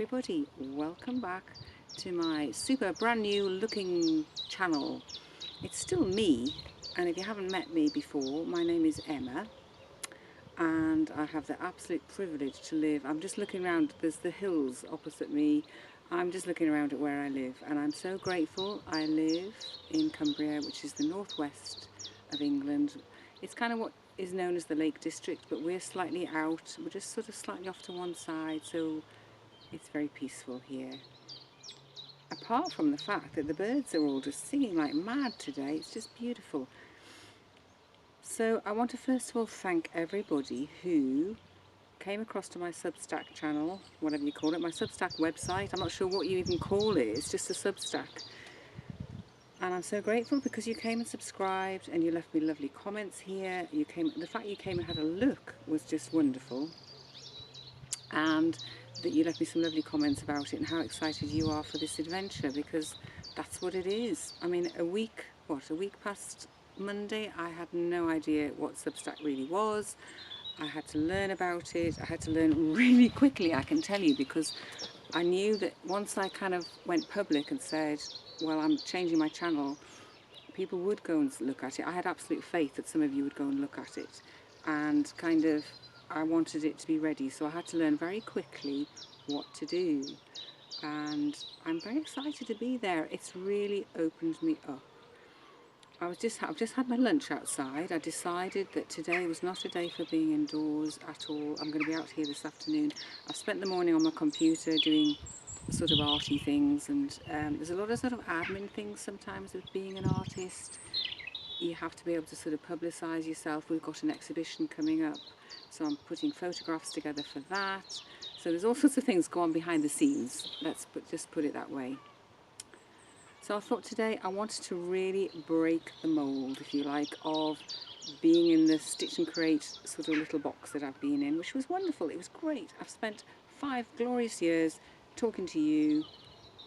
everybody, welcome back to my super brand new looking channel. It's still me, and if you haven't met me before, my name is Emma, and I have the absolute privilege to live. I'm just looking around, there's the hills opposite me. I'm just looking around at where I live, and I'm so grateful. I live in Cumbria, which is the northwest of England. It's kind of what is known as the Lake District, but we're slightly out. We're just sort of slightly off to one side, so it's very peaceful here. Apart from the fact that the birds are all just singing like mad today, it's just beautiful. So I want to first of all thank everybody who came across to my Substack channel, whatever you call it, my Substack website. I'm not sure what you even call it, it's just a Substack. And I'm so grateful because you came and subscribed and you left me lovely comments here. The fact you came and had a look was just wonderful. And that you left me some lovely comments about it and how excited you are for this adventure, because that's what it is. I mean, a week past Monday, I had no idea what Substack really was. I had to learn about it. I had to learn really quickly, I can tell you, because I knew that once I kind of went public and said, well, I'm changing my channel, people would go and look at it. I had absolute faith that some of you would go and look at it, and kind of I wanted it to be ready, so I had to learn very quickly what to do, and I'm very excited to be there. It's really opened me up. I've just had my lunch outside. I decided that today was not a day for being indoors at all. I'm going to be out here this afternoon. I've spent the morning on my computer doing sort of arty things, and there's a lot of sort of admin things sometimes with being an artist. You have to be able to sort of publicise yourself. We've got an exhibition coming up, so I'm putting photographs together for that. So there's all sorts of things go on behind the scenes, just put it that way. So I thought today I wanted to really break the mould, if you like, of being in the Stitch and Create sort of little box that I've been in, which was wonderful. It was great. I've spent 5 glorious years talking to you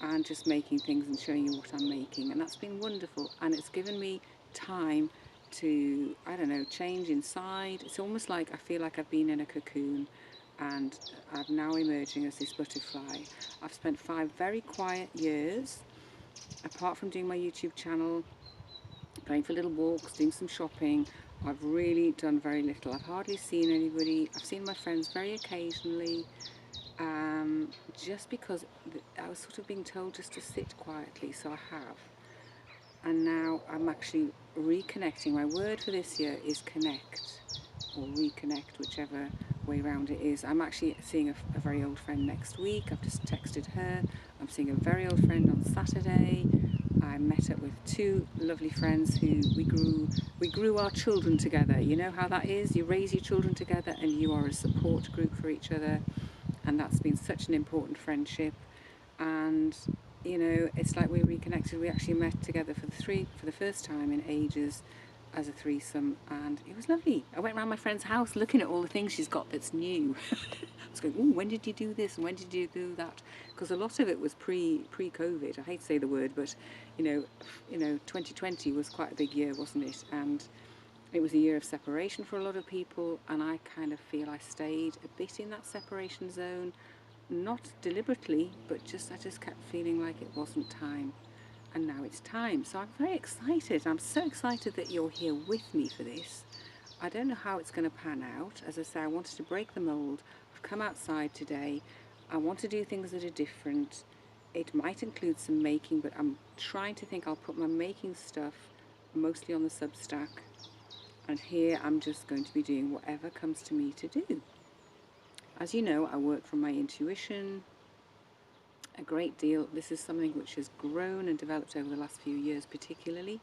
and just making things and showing you what I'm making, and that's been wonderful, and it's given me time to, I don't know, change inside. It's almost like I feel like I've been in a cocoon and I'm now emerging as this butterfly. I've spent 5 very quiet years, apart from doing my YouTube channel, going for little walks, doing some shopping. I've really done very little. I've hardly seen anybody. I've seen my friends very occasionally, just because I was sort of being told just to sit quietly, so I have. And now I'm actually reconnecting. My word for this year is connect, or reconnect, whichever way around it is. I'm actually seeing a very old friend next week. I've just texted her. I'm seeing a very old friend on Saturday. I met up with 2 lovely friends who we grew our children together. You know how that is? You raise your children together and you are a support group for each other, and that's been such an important friendship. And you know, it's like we reconnected. We actually met together for the first time in ages as a threesome, and it was lovely. I went around my friend's house looking at all the things she's got that's new. I was going, oh, when did you do this and when did you do that? Because a lot of it was pre-COVID. I hate to say the word, but you know, 2020 was quite a big year, wasn't it? And it was a year of separation for a lot of people, and I kind of feel I stayed a bit in that separation zone. Not deliberately, but I just kept feeling like it wasn't time, and now it's time. So I'm very excited. I'm so excited that you're here with me for this. I don't know how it's going to pan out. As I say, I wanted to break the mould. I've come outside today. I want to do things that are different. It might include some making, but I'm trying to think I'll put my making stuff mostly on the Substack, and here I'm just going to be doing whatever comes to me to do. As you know, I work from my intuition a great deal. This is something which has grown and developed over the last few years particularly,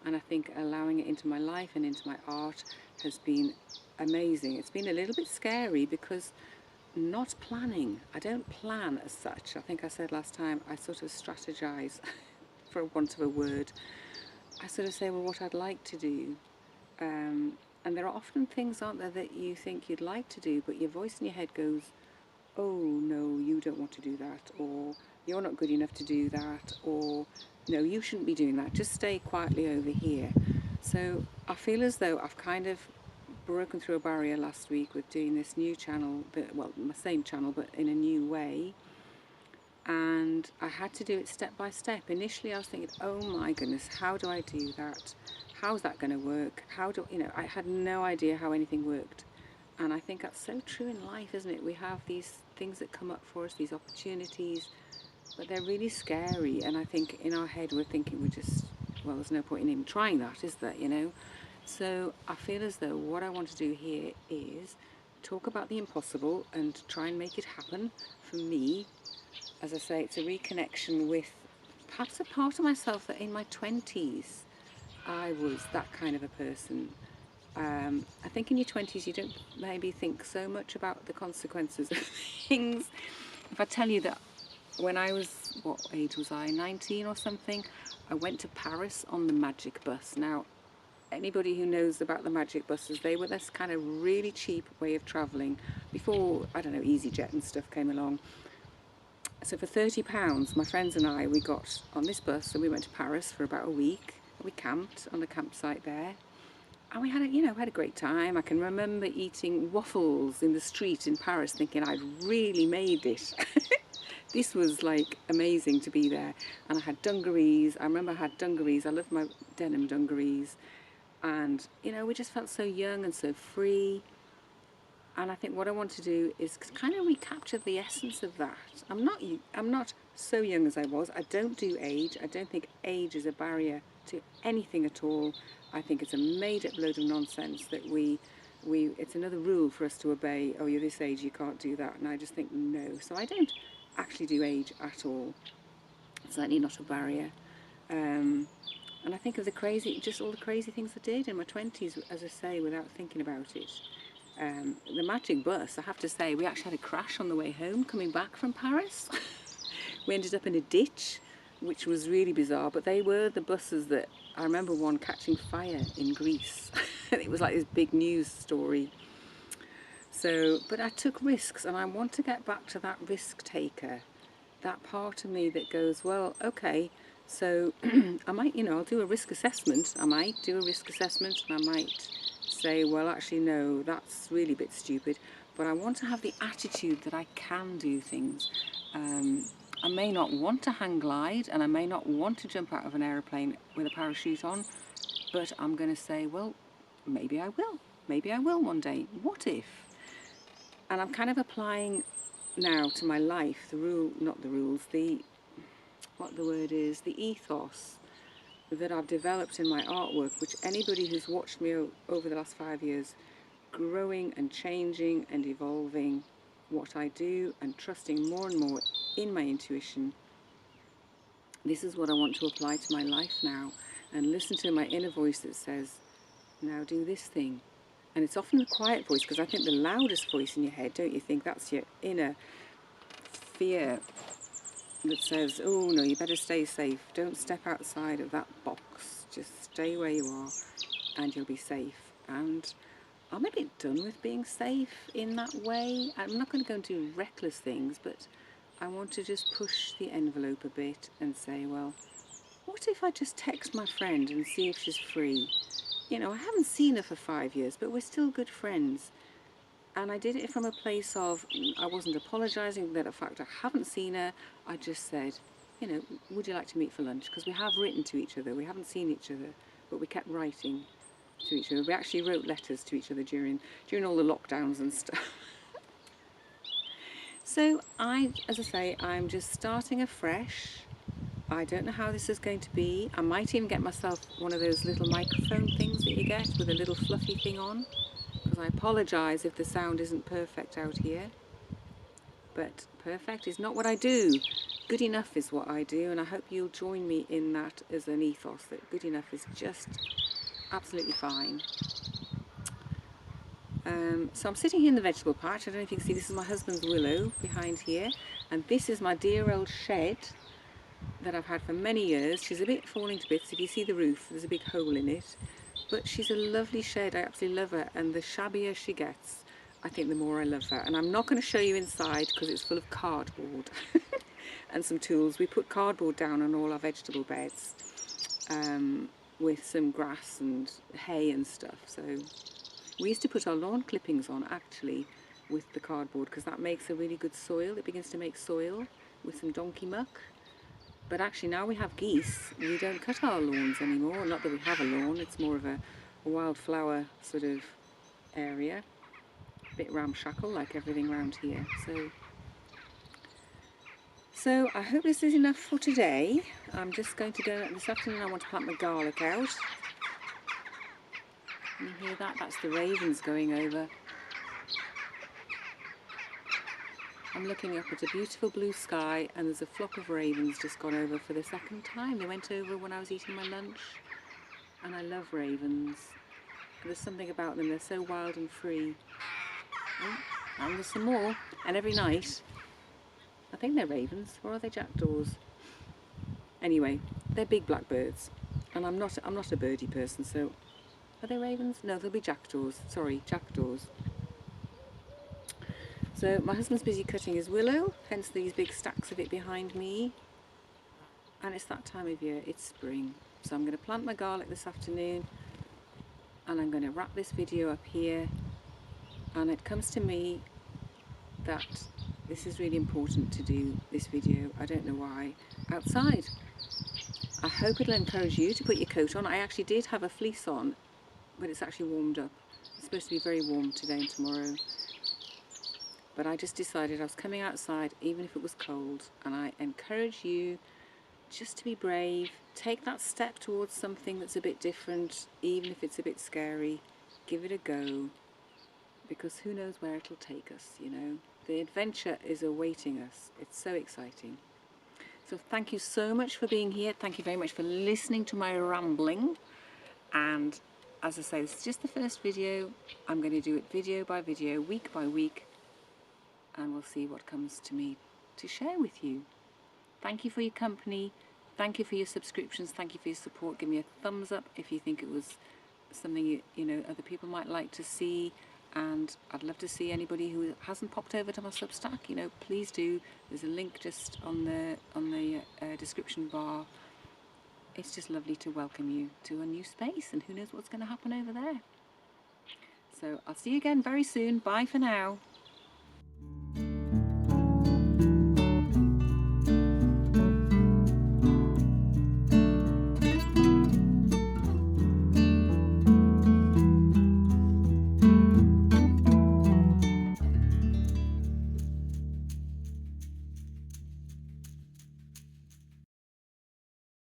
and I think allowing it into my life and into my art has been amazing. It's been a little bit scary because not planning. I don't plan as such. I think I said last time I sort of strategize for want of a word. I sort of say, well, what I'd like to do. And there are often things, aren't there, that you think you'd like to do, but your voice in your head goes, oh no, you don't want to do that, or you're not good enough to do that, or no, you shouldn't be doing that, just stay quietly over here. So I feel as though I've kind of broken through a barrier last week with doing this new channel, well, my same channel, but in a new way. and I had to do it step by step. Initially I was thinking, oh my goodness, how do I do that? How's that going to work? I had no idea how anything worked. And I think that's so true in life, isn't it? We have these things that come up for us, these opportunities, but they're really scary. And I think in our head we're thinking well, there's no point in even trying that, is there? So I feel as though what I want to do here is talk about the impossible and try and make it happen for me. As I say, it's a reconnection with perhaps a part of myself that in my 20s I was that kind of a person. I think in your 20s you don't maybe think so much about the consequences of things. If I tell you that when I was, what age was I, 19 or something, I went to Paris on the Magic Bus. Now, anybody who knows about the Magic Buses, they were this kind of really cheap way of travelling before, I don't know, EasyJet and stuff came along. So for £30, my friends and I, we got on this bus and we went to Paris for about a week. We camped on a campsite there. And we had a great time. I can remember eating waffles in the street in Paris, thinking I'd really made it. This was like amazing to be there. And I had dungarees. I remember I had dungarees. I loved my denim dungarees. And, we just felt so young and so free. And I think what I want to do is kind of recapture the essence of that. I'm not so young as I was. I don't do age. I don't think age is a barrier to anything at all. I think it's a made-up load of nonsense that it's another rule for us to obey. Oh, you're this age, you can't do that. And I just think no. So I don't actually do age at all. It's certainly not a barrier. And I think of all the crazy things I did in my 20s, as I say, without thinking about it. The Magic Bus, I have to say, we actually had a crash on the way home coming back from Paris. We ended up in a ditch, which was really bizarre, but they were the buses that, I remember one catching fire in Greece. It was like this big news story. So, but I took risks, and I want to get back to that risk taker, that part of me that goes, well, okay, so I might, I'll do a risk assessment. I might do a risk assessment, and I might say, well, actually, no, that's really a bit stupid. But I want to have the attitude that I can do things. I may not want to hang glide, and I may not want to jump out of an aeroplane with a parachute on, but I'm going to say, well, maybe I will. Maybe I will one day. What if? And I'm kind of applying now to my life the ethos that I've developed in my artwork, which anybody who's watched me over the last 5 years, growing and changing and evolving what I do and trusting more and more in my intuition, this is what I want to apply to my life now, and listen to my inner voice that says, now do this thing. And it's often the quiet voice, because I think the loudest voice in your head, don't you think, that's your inner fear that says, oh no, you better stay safe, don't step outside of that box, just stay where you are and you'll be safe. And I'm a bit done with being safe in that way. I'm not going to go and do reckless things, but I want to just push the envelope a bit and say, well, what if I just text my friend and see if she's free? I haven't seen her for 5 years, but we're still good friends. And I did it from a place of, I wasn't apologising that the fact I haven't seen her. I just said, would you like to meet for lunch? Because we have written to each other. We haven't seen each other, but we kept writing to each other. We actually wrote letters to each other during all the lockdowns and stuff. So as I say, I'm just starting afresh. I don't know how this is going to be. I might even get myself one of those little microphone things that you get with a little fluffy thing on, because I apologise if the sound isn't perfect out here. But perfect is not what I do. Good enough is what I do, and I hope you'll join me in that as an ethos, that good enough is just absolutely fine. So I'm sitting here in the vegetable patch. I don't know if you can see, this is my husband's willow behind here, and this is my dear old shed that I've had for many years. She's a bit falling to bits. If you see the roof, there's a big hole in it, but she's a lovely shed. I absolutely love her, and the shabbier she gets, I think the more I love her. And I'm not going to show you inside because it's full of cardboard and some tools. We put cardboard down on all our vegetable beds with some grass and hay and stuff. So we used to put our lawn clippings on actually with the cardboard, because that makes a really good soil. It begins to make soil with some donkey muck. But actually now we have geese, we don't cut our lawns anymore. Not that we have a lawn, it's more of a wildflower sort of area. A bit ramshackle like everything around here. So I hope this is enough for today. I'm just going to go, this afternoon I want to plant my garlic out. Can you hear that? That's the ravens going over. I'm looking up at a beautiful blue sky and there's a flock of ravens just gone over for the second time. They went over when I was eating my lunch, and I love ravens. There's something about them, they're so wild and free. Oh, and there's some more, and every night, I think they're ravens, or are they jackdaws? Anyway, they're big black birds, and I'm not a birdie person, so are they ravens? No, they'll be jackdaws. Sorry, jackdaws. So my husband's busy cutting his willow, hence these big stacks of it behind me. And it's that time of year, it's spring. So I'm going to plant my garlic this afternoon, and I'm going to wrap this video up here. And it comes to me that this is really important to do this video, I don't know why, outside. I hope it'll encourage you to put your coat on. I actually did have a fleece on, but it's actually warmed up. It's supposed to be very warm today and tomorrow. But I just decided I was coming outside even if it was cold, and I encourage you just to be brave. Take that step towards something that's a bit different, even if it's a bit scary. Give it a go, because who knows where it'll take us, you know. The adventure is awaiting us. It's so exciting. So thank you so much for being here. Thank you very much for listening to my rambling. And as I say, this is just the first video. I'm going to do it video by video, week by week, and we'll see what comes to me to share with you. Thank you for your company. Thank you for your subscriptions. Thank you for your support. Give me a thumbs up if you think it was something you know other people might like to see. And I'd love to see anybody who hasn't popped over to my Substack. You know, please do. There's a link just on the description bar. It's just lovely to welcome you to a new space, and who knows what's going to happen over there. So I'll see you again very soon. Bye for now.